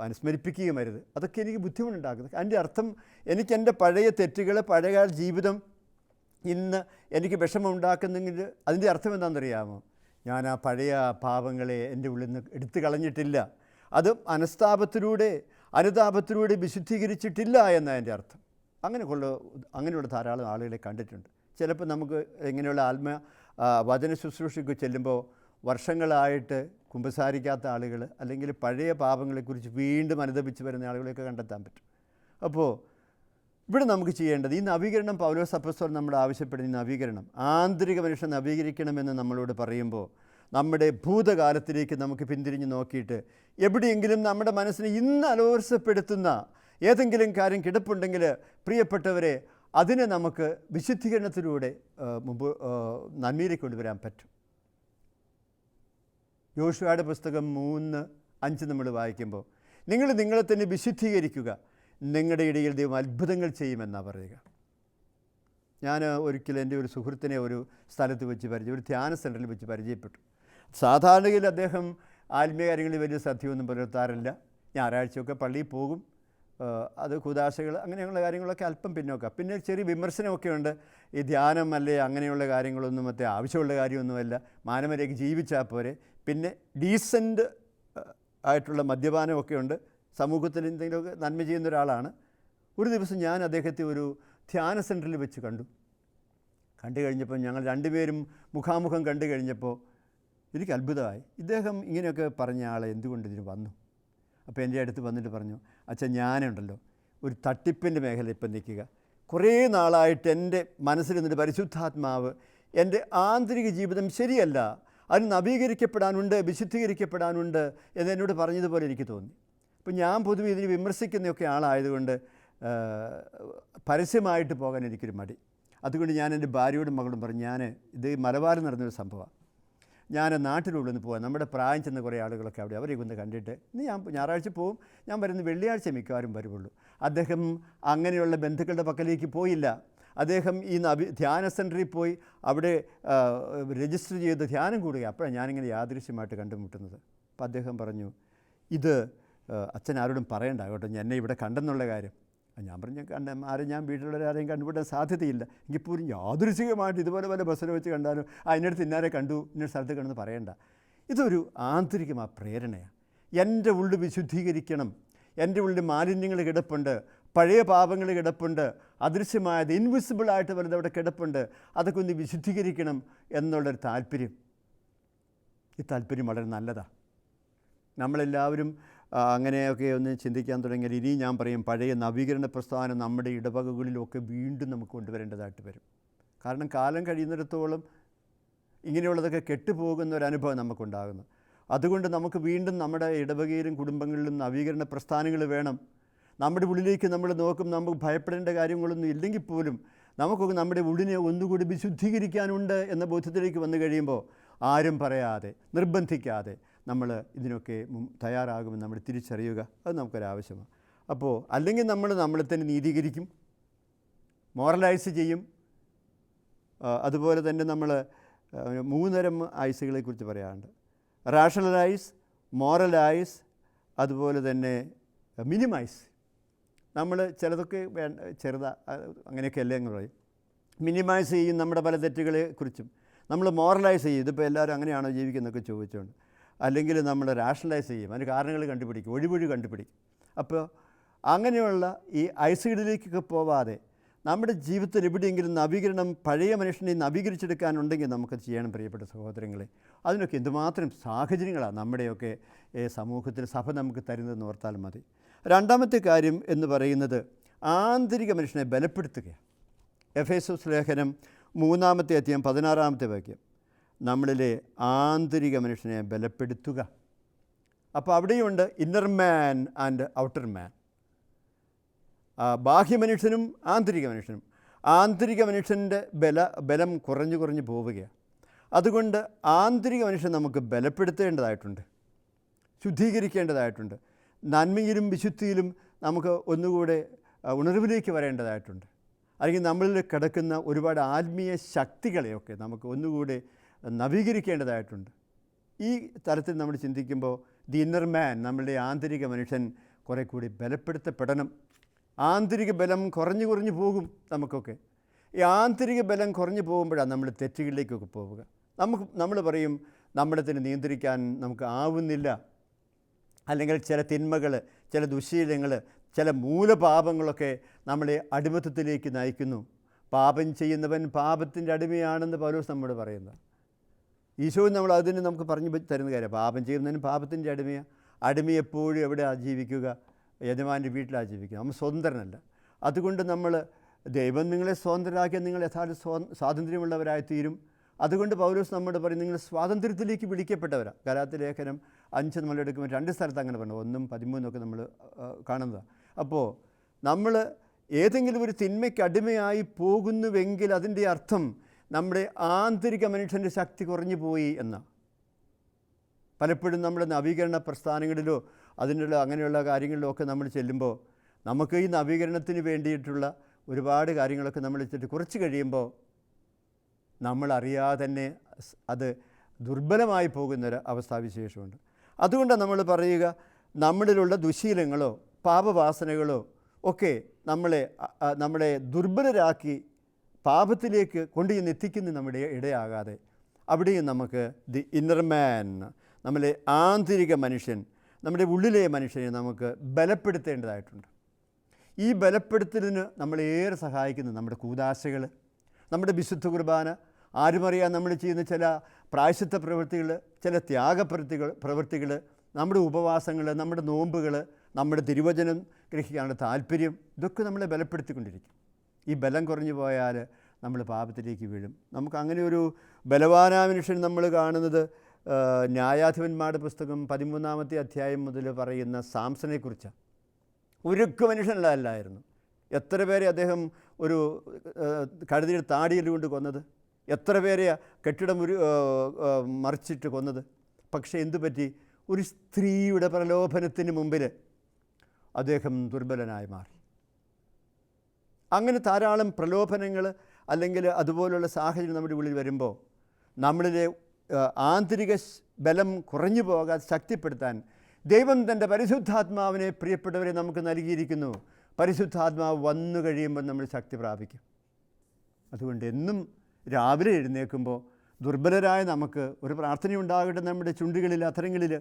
അനുസ്മരിപ്പിക്കുകയും അരുത്. അതൊക്കെ എനിക്ക് ബുദ്ധിമുട്ടുണ്ടാക്കുന്നത്. അതിൻ്റെ അർത്ഥം, എനിക്ക് എൻ്റെ പഴയ തെറ്റുകൾ, പഴയകാല ജീവിതം ഇന്ന് എനിക്ക് വിഷമമുണ്ടാക്കുന്നെങ്കിൽ അതിൻ്റെ അർത്ഥം എന്താണെന്നറിയാമോ? ഞാൻ ആ പഴയ പാപങ്ങളെ എൻ്റെ ഉള്ളിൽ നിന്ന് എടുത്തു കളഞ്ഞിട്ടില്ല, അത് അനുതാപത്തിലൂടെ വിശുദ്ധീകരിച്ചിട്ടില്ല എന്നതിൻ്റെ അർത്ഥം. അങ്ങനെയുള്ള ധാരാളം ആളുകളെ കണ്ടിട്ടുണ്ട്. ചിലപ്പോൾ നമുക്ക് ഇങ്ങനെയുള്ള വചന ശുശ്രൂഷയ്ക്ക് ചെല്ലുമ്പോൾ വർഷങ്ങളായിട്ട് കുമ്പസാരിക്കാത്ത ആളുകൾ, അല്ലെങ്കിൽ പഴയ പാപങ്ങളെക്കുറിച്ച് വീണ്ടും അനുതപിച്ച് വരുന്ന ആളുകളെയൊക്കെ കണ്ടെത്താൻ പറ്റും. അപ്പോൾ ഇവിടെ നമുക്ക് ചെയ്യേണ്ടത് ഈ നവീകരണം, പൗലോസ് അപ്പോസ്തലൻ നമ്മുടെ ആവശ്യപ്പെടുന്ന ഈ നവീകരണം, ആന്തരിക മനുഷ്യൻ നവീകരിക്കണമെന്ന് നമ്മളോട് പറയുമ്പോൾ നമ്മുടെ ഭൂതകാലത്തിലേക്ക് നമുക്ക് പിന്തിരിഞ്ഞ് നോക്കിയിട്ട് എവിടെയെങ്കിലും നമ്മുടെ മനസ്സിനെ ഇന്ന് അലോസരപ്പെടുത്തുന്ന ഏതെങ്കിലും കാര്യം കിടപ്പുണ്ടെങ്കിൽ, പ്രിയപ്പെട്ടവരെ, അതിനെ നമുക്ക് വിശുദ്ധീകരണത്തിലൂടെ നന്മയിലേക്ക് കൊണ്ടുവരാൻ പറ്റും. യോശുവയുടെ പുസ്തകം 3:5 നമ്മൾ വായിക്കുമ്പോൾ, നിങ്ങൾ നിങ്ങളെ തന്നെ വിശുദ്ധീകരിക്കുക, നിങ്ങളുടെ ഇടയിൽ ദൈവം അത്ഭുതങ്ങൾ ചെയ്യുമെന്നാണ് പറയുക. ഞാൻ ഒരിക്കലും എൻ്റെ ഒരു സുഹൃത്തിനെ ഒരു സ്ഥലത്ത് വെച്ച് ഒരു ധ്യാന സെൻറ്ററിൽ വെച്ച് പരിചയപ്പെട്ടു. സാധാരണയിൽ അദ്ദേഹം ആത്മീയ കാര്യങ്ങളിൽ വലിയ ശ്രദ്ധയൊന്നും പുലർത്താറില്ല. ഞായറാഴ്ചയൊക്കെ പള്ളിയിൽ പോകും. അത് കുദാശകൾ അങ്ങനെയുള്ള കാര്യങ്ങളൊക്കെ അല്പം പിന്നോക്കാം. പിന്നെ ചെറിയ വിമർശനമൊക്കെ ഉണ്ട്. ഈ ധ്യാനം അല്ലേ അങ്ങനെയുള്ള കാര്യങ്ങളൊന്നും മറ്റേ ആവശ്യമുള്ള കാര്യമൊന്നുമല്ല, മാനവരേക്ക് ജീവിച്ചാൽ പോരെ. പിന്നെ ഡീസൻറ്റ് ആയിട്ടുള്ള മദ്യപാനമൊക്കെ ഉണ്ട്. സമൂഹത്തിൽ എന്തെങ്കിലുമൊക്കെ നന്മ ചെയ്യുന്ന ഒരാളാണ്. ഒരു ദിവസം ഞാൻ അദ്ദേഹത്തെ ഒരു ധ്യാന സെൻറ്ററിൽ വെച്ച് കണ്ടു കഴിഞ്ഞപ്പോൾ ഞങ്ങൾ രണ്ടുപേരും മുഖാമുഖം കണ്ടു കഴിഞ്ഞപ്പോൾ എനിക്ക് അത്ഭുതമായി. ഇദ്ദേഹം ഇങ്ങനെയൊക്കെ പറഞ്ഞ ആളെ എന്തുകൊണ്ട് ഇതിന് വന്നു? അപ്പോൾ എൻ്റെ അടുത്ത് വന്നിട്ട് പറഞ്ഞു, അച്ഛാ ഞാനുണ്ടല്ലോ ഒരു തട്ടിപ്പിൻ്റെ മേഖല ഇപ്പം നിൽക്കുക. കുറേ നാളായിട്ട് എൻ്റെ മനസ്സിൽ നിന്നിട്ട് പരിശുദ്ധാത്മാവ് എൻ്റെ ആന്തരിക ജീവിതം ശരിയല്ല, അതിന് നവീകരിക്കപ്പെടാനുണ്ട്, വിശുദ്ധീകരിക്കപ്പെടാനുണ്ട് എന്നോട് പറഞ്ഞതുപോലെ എനിക്ക് തോന്നി. അപ്പോൾ ഞാൻ പൊതുവെ ഇതിന് വിമർശിക്കുന്നതൊക്കെ ആളായതുകൊണ്ട് പരസ്യമായിട്ട് പോകാൻ എനിക്കൊരു മടി. അതുകൊണ്ട് ഞാൻ എൻ്റെ ഭാര്യയോടും മകളും പറഞ്ഞു, ഇത് മലബാറിൽ നടന്നൊരു സംഭവമാണ്, ഞാൻ നാട്ടിലുള്ളൊന്ന് പോകാം. നമ്മുടെ പ്രായം ചെന്ന കുറേ ആളുകളൊക്കെ അവിടെ അവരെ ഒന്ന് കണ്ടിട്ട് ഞാൻ ഞായറാഴ്ച പോവും, ഞാൻ വരുന്ന വെള്ളിയാഴ്ച മിക്കവാറും വരുള്ളൂ. അദ്ദേഹം അങ്ങനെയുള്ള ബന്ധുക്കളുടെ പക്കലേക്ക് പോയില്ല. അദ്ദേഹം ഈ ധ്യാന സെൻറ്ററിൽ പോയി അവിടെ രജിസ്റ്റർ ചെയ്ത് ധ്യാനം കൂടുക. അപ്പോഴാണ് ഞാനിങ്ങനെ യാദൃശ്യമായിട്ട് കണ്ടുമുട്ടുന്നത്. അപ്പോൾ അദ്ദേഹം പറഞ്ഞു, ഇത് അച്ഛൻ ആരോടും പറയണ്ട കേട്ടോ, എന്നെ ഇവിടെ കണ്ടെന്നുള്ള കാര്യം. ഞാൻ പറഞ്ഞു, ഞാൻ വീട്ടിലുള്ളവരാരെയും കണ്ടുപിടാൻ സാധ്യതയില്ല. എങ്കിൽ പോലും യാദൃശ്ചികമായിട്ട് ഇതുപോലെ പല ബസ്സിൽ വെച്ച് കണ്ടാലും അതിനടുത്ത് ഇന്നാരെ കണ്ടു, ഇന്ന സ്ഥലത്ത് കണ്ടെന്ന് പറയണ്ട. ഇതൊരു ആന്തരികമായ പ്രേരണയാണ്. എൻ്റെ ഉള്ളിൽ വിശുദ്ധീകരിക്കണം, എൻ്റെ ഉള്ളിൽ മാലിന്യങ്ങൾ കിടപ്പുണ്ട്, പഴയ പാപങ്ങൾ കിടപ്പുണ്ട്, അദൃശ്യമായത് ഇൻവിസിബിളായിട്ട് വരുന്നത് അവിടെ കിടപ്പുണ്ട്, അതൊക്കെ ഒന്ന് വിശുദ്ധീകരിക്കണം എന്നുള്ളൊരു താല്പര്യം. ഈ താല്പര്യം വളരെ നല്ലതാണ്. നമ്മളെല്ലാവരും അങ്ങനെയൊക്കെ ഒന്ന് ചിന്തിക്കാൻ തുടങ്ങിയാൽ ഇനി ഞാൻ പറയും പഴയ നവീകരണ പ്രസ്ഥാനം നമ്മുടെ ഇടവകകളിലൊക്കെ വീണ്ടും നമുക്ക് കൊണ്ടുവരേണ്ടതായിട്ട് വരും. കാരണം കാലം കഴിയുന്നിടത്തോളം ഇങ്ങനെയുള്ളതൊക്കെ കെട്ടുപോകുന്ന ഒരനുഭവം നമുക്കുണ്ടാകുന്നു. അതുകൊണ്ട് നമുക്ക് വീണ്ടും നമ്മുടെ ഇടവകയിലും കുടുംബങ്ങളിലും നവീകരണ പ്രസ്ഥാനങ്ങൾ വേണം. നമ്മുടെ ഉള്ളിലേക്ക് നമ്മൾ നോക്കും, നമുക്ക് ഭയപ്പെടേണ്ട കാര്യങ്ങളൊന്നും ഇല്ലെങ്കിൽ പോലും നമുക്കൊക്കെ നമ്മുടെ ഉള്ളിനെ ഒന്നുകൂടി വിശുദ്ധീകരിക്കാനുണ്ട് എന്ന ബോധ്യത്തിലേക്ക് വന്നു കഴിയുമ്പോൾ ആരും പറയാതെ നിർബന്ധിക്കാതെ നമ്മൾ ഇതിനൊക്കെ തയ്യാറാകുമെന്ന് നമ്മൾ തിരിച്ചറിയുക. അത് നമുക്കൊരാവശ്യമാണ്. അപ്പോൾ അല്ലെങ്കിൽ നമ്മളെ തന്നെ നീതീകരിക്കും, മോറലൈസ് ചെയ്യും. അതുപോലെ തന്നെ നമ്മൾ 3 തരം ഐസുകളെക്കുറിച്ച് പറയാറുണ്ട്: റാഷണലൈസ്, മോറലൈസ്, അതുപോലെ തന്നെ മിനിമൈസ്. നമ്മൾ ചിലതൊക്കെ അങ്ങനെയൊക്കെ അല്ലേ എന്ന് പറയും. മിനിമൈസ് ചെയ്യും നമ്മുടെ പല തെറ്റുകളെക്കുറിച്ചും. നമ്മൾ മോറലൈസ് ചെയ്യും, ഇതിപ്പോൾ എല്ലാവരും അങ്ങനെയാണോ ജീവിക്കുന്നതൊക്കെ ചോദിച്ചുകൊണ്ട്. അല്ലെങ്കിൽ നമ്മൾ റാഷണലൈസ് ചെയ്യും, അതിന് കാരണങ്ങൾ കണ്ടുപിടിക്കും, ഒഴിവൊഴി കണ്ടുപിടിക്കും. അപ്പോൾ അങ്ങനെയുള്ള ഈ ഐസൈഡിലേക്കൊക്കെ പോവാതെ നമ്മുടെ ജീവിതത്തിൽ എവിടെയെങ്കിലും നവീകരണം, പഴയ മനുഷ്യനെ നവീകരിച്ചെടുക്കാനുണ്ടെങ്കിൽ നമുക്കത് ചെയ്യണം പ്രിയപ്പെട്ട സഹോദരങ്ങളെ. അതിനൊക്കെ എന്തുമാത്രം സാഹചര്യങ്ങളാണ് നമ്മുടെയൊക്കെ സമൂഹത്തിൽ സഭ നമുക്ക് തരുന്നതെന്ന് ഓർത്താൽ മതി. രണ്ടാമത്തെ കാര്യം എന്ന് പറയുന്നത് ആന്തരിക മനുഷ്യനെ ബലപ്പെടുത്തുകയാണ്. എഫേസോസ് ലേഖനം 3-ാമത്തെ അധ്യായം 16-ാമത്തെ വാക്യം, നമ്മളിലെ ആന്തരിക മനുഷ്യനെ ബലപ്പെടുത്തുക. അപ്പോൾ അവിടെയുണ്ട് ഇന്നർ മാൻ ആൻഡ് ഔട്ടർ മാൻ, ബാഹ്യമനുഷ്യനും ആന്തരിക മനുഷ്യനും. ആന്തരിക മനുഷ്യൻ്റെ ബലം കുറഞ്ഞു പോവുകയാണ്. അതുകൊണ്ട് ആന്തരിക മനുഷ്യൻ നമുക്ക് ബലപ്പെടുത്തേണ്ടതായിട്ടുണ്ട്, ശുദ്ധീകരിക്കേണ്ടതായിട്ടുണ്ട്. നന്മയിലും വിശുദ്ധിയിലും നമുക്ക് ഒന്നുകൂടെ ഉണർവിലേക്ക് വരേണ്ടതായിട്ടുണ്ട്. അല്ലെങ്കിൽ നമ്മളിൽ കിടക്കുന്ന ഒരുപാട് ആത്മീയ ശക്തികളെയൊക്കെ നമുക്ക് ഒന്നുകൂടെ നവീകരിക്കേണ്ടതായിട്ടുണ്ട്. ഈ തലത്തിൽ നമ്മൾ ചിന്തിക്കുമ്പോൾ ദി ഇന്നർ മാൻ, നമ്മളുടെ ആന്തരിക മനുഷ്യൻ കുറേ കൂടി ബലപ്പെടുത്തപ്പെടണം. ആന്തരിക ബലം കുറഞ്ഞു പോകും നമുക്കൊക്കെ. ഈ ആന്തരിക ബലം കുറഞ്ഞു പോകുമ്പോഴാണ് നമ്മൾ തെറ്റുകളിലേക്കൊക്കെ പോവുക. നമ്മൾ പറയും നമ്മളെ തന്നെ നിയന്ത്രിക്കാൻ നമുക്ക് ആവുന്നില്ല, അല്ലെങ്കിൽ ചില തിന്മകൾ, ചില ദുശ്ശീലങ്ങൾ, ചില മൂലപാപങ്ങളൊക്കെ നമ്മളെ അടിമത്തത്തിലേക്ക് നയിക്കുന്നു. പാപം ചെയ്യുന്നവൻ പാപത്തിൻ്റെ അടിമയാണെന്ന് പൗലോസ് നമ്മോട് പറയുന്നത്. ഈശോയും നമ്മൾ അതിന് നമുക്ക് പറഞ്ഞു തരുന്ന കാര്യം, പാപം ചെയ്യുന്നതിന് പാപത്തിൻ്റെ അടിമ എപ്പോഴും എവിടെയാണ് ജീവിക്കുക? യജമാൻ്റെ വീട്ടിലാണ് ജീവിക്കുക. നമ്മൾ സ്വതന്ത്രനല്ല. അതുകൊണ്ട് ദൈവം നിങ്ങളെ സ്വതന്ത്രരാക്കിയാൽ നിങ്ങൾ യഥാർത്ഥ സ്വാതന്ത്ര്യമുള്ളവരായി തീരും. അതുകൊണ്ട് പൗലോസ് നമ്മോട് പറയും, നിങ്ങൾ സ്വാതന്ത്ര്യത്തിലേക്ക് വിളിക്കപ്പെട്ടവരാണ്. ഗലാത്യ ലേഖനം 5 നമ്മൾ എടുക്കുമ്പോൾ 2 സ്ഥലത്ത് അങ്ങനെ പറഞ്ഞു, 1-13 നമ്മൾ കാണുന്നതാണ്. അപ്പോൾ നമ്മൾ ഏതെങ്കിലും ഒരു തിന്മയ്ക്ക് അടിമയായി പോകുന്നുവെങ്കിൽ അതിൻ്റെ അർത്ഥം നമ്മുടെ ആന്തരിക മനുഷ്യൻ്റെ ശക്തി കുറഞ്ഞു പോയി എന്നാണ്. പലപ്പോഴും നമ്മുടെ നവീകരണ പ്രസ്ഥാനങ്ങളിലോ അതിനുള്ള അങ്ങനെയുള്ള കാര്യങ്ങളിലോ ഒക്കെ നമ്മൾ ചെല്ലുമ്പോൾ നമുക്ക് ഈ നവീകരണത്തിന് വേണ്ടിയിട്ടുള്ള ഒരുപാട് കാര്യങ്ങളൊക്കെ നമ്മൾ വെച്ചിട്ട് കുറച്ച് കഴിയുമ്പോൾ നമ്മളറിയാതെ തന്നെ അത് ദുർബലമായി പോകുന്നൊരു അവസ്ഥാവിശേഷമുണ്ട്. അതുകൊണ്ടാണ് നമ്മൾ പറയുക, നമ്മളിലുള്ള ദുശീലങ്ങളോ പാപവാസനകളോ ഒക്കെ നമ്മളെ ദുർബലരാക്കി പാപത്തിലേക്ക് കൊണ്ടുചെന്ന് എത്തിക്കുന്ന നമ്മുടെ ഇടയാകാതെ അവിടെയും നമുക്ക് ദി ഇന്നർ മാൻ, നമ്മളെ ആന്തരിക മനുഷ്യൻ, നമ്മുടെ ഉള്ളിലെ മനുഷ്യനെ നമുക്ക് ബലപ്പെടുത്തേണ്ടതായിട്ടുണ്ട്. ഈ ബലപ്പെടുത്തലിന് നമ്മളേറെ സഹായിക്കുന്നത് നമ്മുടെ കൂദാശകൾ, നമ്മുടെ വിശുദ്ധ കുർബാന, ആരുമറിയാൻ നമ്മൾ ചെയ്യുന്ന ചില പ്രായശ്ചിത്ത പ്രവൃത്തികൾ, ചില പ്രവൃത്തികൾ, നമ്മുടെ ഉപവാസങ്ങൾ, നമ്മുടെ നോമ്പുകൾ, നമ്മുടെ തിരുവചനം ഗ്രഹിക്കാനുള്ള താല്പര്യം, ഇതൊക്കെ നമ്മളെ ബലപ്പെടുത്തിക്കൊണ്ടിരിക്കും. ഈ ബലം കുറഞ്ഞു പോയാൽ നമ്മൾ പാപത്തിലേക്ക് വീഴും. നമുക്ക് അങ്ങനെ ഒരു ബലവാനായ മനുഷ്യൻ നമ്മൾ കാണുന്നത് ന്യായാധിപന്മാരുടെ പുസ്തകം 13-ാമത്തെ അധ്യായം മുതൽ പറയുന്ന സാംസണെക്കുറിച്ചാണ്. ഒരുക്ക മനുഷ്യനല്ലായിരുന്നു. എത്ര പേരെ അദ്ദേഹം ഒരു കഴുതിയുടെ താടിയിൽ കൊണ്ട് കൊന്നത്, എത്ര പേരെ കെട്ടിടം മറിച്ചിട്ട് കൊന്നത്. പക്ഷേ എന്തു പറ്റി? ഒരു സ്ത്രീയുടെ പ്രലോഭനത്തിന് മുമ്പിൽ അദ്ദേഹം ദുർബലനായി മാറി. അങ്ങനെ ധാരാളം പ്രലോഭനങ്ങൾ അല്ലെങ്കിൽ അതുപോലുള്ള സാഹചര്യം നമ്മുടെ ഉള്ളിൽ വരുമ്പോൾ നമ്മളിലെ ആന്തരിക ബലം കുറഞ്ഞു പോകാതെ ശക്തിപ്പെടുത്താൻ ദൈവം തൻ്റെ പരിശുദ്ധാത്മാവിനെ പ്രിയപ്പെട്ടവരെ നമുക്ക് നൽകിയിരിക്കുന്നു. പരിശുദ്ധാത്മാവ് വന്നു കഴിയുമ്പോൾ നമ്മൾ ശക്തി പ്രാപിക്കും. അതുകൊണ്ട് എന്നും രാവിലെ എഴുന്നേൽക്കുമ്പോൾ ദുർബലരായ നമുക്ക് ഒരു പ്രാർത്ഥനയുണ്ടാകട്ടെ നമ്മുടെ ചുണ്ടുകളിൽ, അധരങ്ങളിൽ.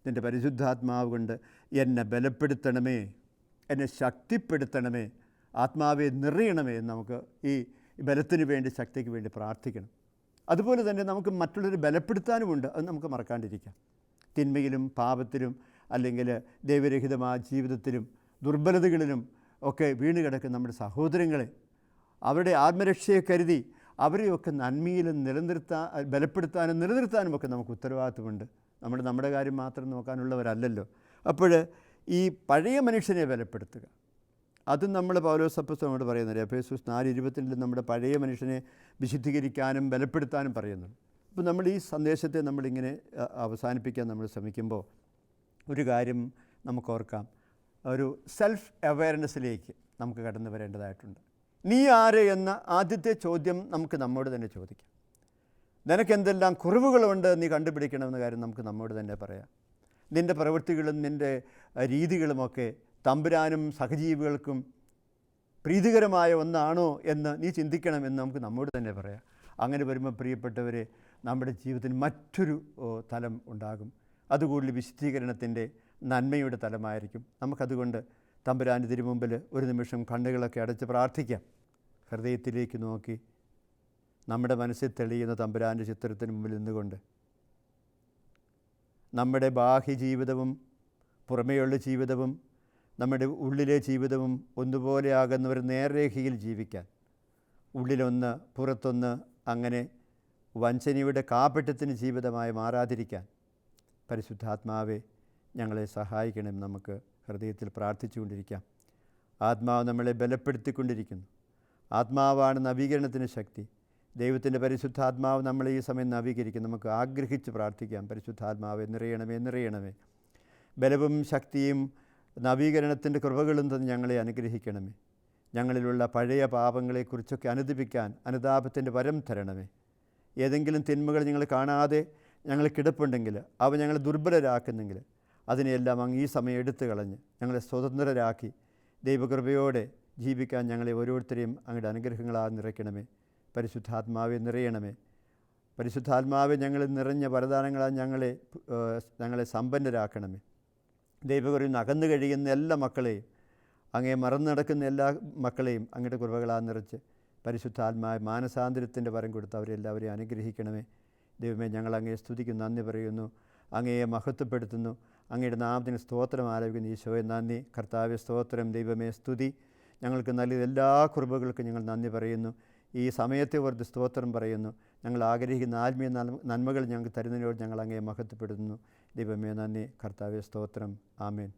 നിൻ്റെ പരിശുദ്ധാത്മാവ് കൊണ്ട് എന്നെ ബലപ്പെടുത്തണമേ, എന്നെ ശക്തിപ്പെടുത്തണമേ, ആത്മാവെ നിറയണമേ എന്ന് നമുക്ക് ഈ ബലത്തിന് വേണ്ടി, ശക്തിക്ക് വേണ്ടി പ്രാർത്ഥിക്കണം. അതുപോലെ തന്നെ നമുക്ക് മറ്റുള്ളവരെ ബലപ്പെടുത്താനുമുണ്ട്. അത് നമുക്ക് മറക്കാണ്ടിരിക്കാം. തിന്മയിലും പാപത്തിലും അല്ലെങ്കിൽ ദൈവരഹിതമായ ജീവിതത്തിലും ദുർബലതകളിലും ഒക്കെ വീണ് കിടക്കുന്ന നമ്മുടെ സഹോദരങ്ങളെ, അവരുടെ ആത്മരക്ഷയെ കരുതി അവരെയൊക്കെ നന്മയിലും ബലപ്പെടുത്താനും നിലനിർത്താനും ഒക്കെ നമുക്ക് ഉത്തരവാദിത്വമുണ്ട്. നമ്മുടെ കാര്യം മാത്രം നോക്കാനുള്ളവരല്ലല്ലോ. അപ്പോൾ ഈ പഴയ മനുഷ്യനെ ബലപ്പെടുത്തുക, അതും നമ്മൾ പൗലോസ് അപ്പോസ്തലനോട് പറയുന്നത്. എഫേസ്യർ 4:22 നമ്മുടെ പഴയ മനുഷ്യനെ വിശുദ്ധീകരിക്കാനും ബലപ്പെടുത്താനും പറയുന്നുണ്ട്. അപ്പോൾ നമ്മൾ ഈ സന്ദേശത്തെ നമ്മളിങ്ങനെ അവസാനിപ്പിക്കാൻ നമ്മൾ ശ്രമിക്കുമ്പോൾ ഒരു കാര്യം നമുക്ക് ഓർക്കാം. ഒരു സെൽഫ് അവെയർനെസ്സിലേക്ക് നമുക്ക് കടന്നു വരേണ്ടതായിട്ടുണ്ട്. നീ ആര് എന്ന ആദ്യത്തെ ചോദ്യം നമുക്ക് നമ്മോട് തന്നെ ചോദിക്കാം. നിനക്കെന്തെല്ലാം കുറവുകളുണ്ട് നീ കണ്ടുപിടിക്കണമെന്ന കാര്യം നമുക്ക് നമ്മോട് തന്നെ പറയാം. നിൻ്റെ പ്രവൃത്തികളും നിൻ്റെ രീതികളുമൊക്കെ തമ്പുരാനും സഹജീവികൾക്കും പ്രീതികരമായ ഒന്നാണോ എന്ന് നീ ചിന്തിക്കണമെന്ന് നമുക്ക് നമ്മോട് തന്നെ പറയാം. അങ്ങനെ വരുമ്പോൾ പ്രിയപ്പെട്ടവരെ, നമ്മുടെ ജീവിതത്തിന് മറ്റൊരു തലം ഉണ്ടാകും. അതുകൂടി വിശുദ്ധീകരണത്തിൻ്റെ നന്മയുടെ തലമായിരിക്കും. നമുക്കതുകൊണ്ട് തമ്പുരാൻ്റെ തിരുമുമ്പിൽ ഒരു നിമിഷം കണ്ണുകളൊക്കെ അടച്ച് പ്രാർത്ഥിക്കാം. ഹൃദയത്തിലേക്ക് നോക്കി നമ്മുടെ മനസ്സിൽ തെളിയുന്ന തമ്പുരാൻ്റെ ചിത്രത്തിന് മുമ്പിൽ നിന്നുകൊണ്ട് നമ്മുടെ ബാഹ്യ ജീവിതവും പുറമേയുള്ള ജീവിതവും നമ്മുടെ ഉള്ളിലെ ജീവിതവും ഒന്നുപോലെയാകുന്ന ഒരു നേർരേഖയിൽ ജീവിക്കാൻ, ഉള്ളിലൊന്ന് പുറത്തൊന്ന്, അങ്ങനെ വഞ്ചനയുടെ കാപട്യത്തിന് ജീവിതമായി മാറാതിരിക്കാൻ പരിശുദ്ധാത്മാവെ ഞങ്ങളെ സഹായിക്കണം. നമുക്ക് ഹൃദയത്തിൽ പ്രാർത്ഥിച്ചുകൊണ്ടിരിക്കാം. ആത്മാവ് നമ്മളെ ബലപ്പെടുത്തിക്കൊണ്ടിരിക്കുന്നു. ആത്മാവാണ് നവീകരണത്തിന് ശക്തി. ദൈവത്തിൻ്റെ പരിശുദ്ധാത്മാവ് നമ്മളെ ഈ സമയം നവീകരിക്കും. നമുക്ക് ആഗ്രഹിച്ച് പ്രാർത്ഥിക്കാം. പരിശുദ്ധാത്മാവെ നിറയണമേ, നിറയണമേ. ബലവും ശക്തിയും നവീകരണത്തിൻ്റെ കൃപകളും തന്ന് ഞങ്ങളെ അനുഗ്രഹിക്കണമേ. ഞങ്ങളിലുള്ള പഴയ പാപങ്ങളെക്കുറിച്ചൊക്കെ അനുദപിക്കാൻ അനുതാപത്തിൻ്റെ വരം തരണമേ. ഏതെങ്കിലും തിന്മകൾ ഞങ്ങൾ കാണാതെ ഞങ്ങൾ കിടപ്പുണ്ടെങ്കിൽ, അവ ഞങ്ങളെ ദുർബലരാക്കുന്നെങ്കിൽ അതിനെയെല്ലാം അങ്ങ് ഈ സമയം എടുത്തു കളഞ്ഞ് ഞങ്ങളെ സ്വതന്ത്രരാക്കി ദൈവകൃപയോടെ ജീവിക്കാൻ ഞങ്ങളെ ഓരോരുത്തരെയും അങ്ങയുടെ അനുഗ്രഹങ്ങളാൽ നിറയ്ക്കണമേ. പരിശുദ്ധാത്മാവെ നിറയണമേ. പരിശുദ്ധാത്മാവെ ഞങ്ങൾ നിറഞ്ഞ വരദാനങ്ങളാൽ ഞങ്ങളെ സമ്പന്നരാക്കണമേ. ദൈവകൃപയിൽ നിന്ന് അകന്നു കഴിയുന്ന എല്ലാ മക്കളെയും, അങ്ങേ മറന്നു നടക്കുന്ന എല്ലാ മക്കളെയും അങ്ങയുടെ കൃപകളാൽ നിറച്ച് പരിശുദ്ധാത്മായ മാനസാന്തരത്തിൻ്റെ വരം കൊടുത്ത് അവരെല്ലാവരെയും അനുഗ്രഹിക്കണമേ. ദൈവമേ, ഞങ്ങൾ അങ്ങയെ സ്തുതിക്കുന്നു, നന്ദി പറയുന്നു, അങ്ങയെ മഹത്വപ്പെടുത്തുന്നു. അങ്ങയുടെ നാമത്തിന് സ്തോത്രം ആലപിക്കുന്നു. ഈശോയെ നന്ദി. കർത്താവെ സ്തോത്രം. ദൈവമേ സ്തുതി. ഞങ്ങൾക്ക് നൽകിയ എല്ലാ കൃപകൾക്കും ഞങ്ങൾ നന്ദി പറയുന്നു. ഈ സമയത്തെ ഓർത്ത് സ്തോത്രം പറയുന്നു. ഞങ്ങൾ ആഗ്രഹിക്കുന്ന ആത്മീയ നന്മകൾ ഞങ്ങൾക്ക് തരുന്നതിനോട് ഞങ്ങൾ അങ്ങയെ മഹത്വപ്പെടുത്തുന്നു. ദൈവമേ നന്ദി. കർത്താവെ സ്തോത്രം. ആമേൻ.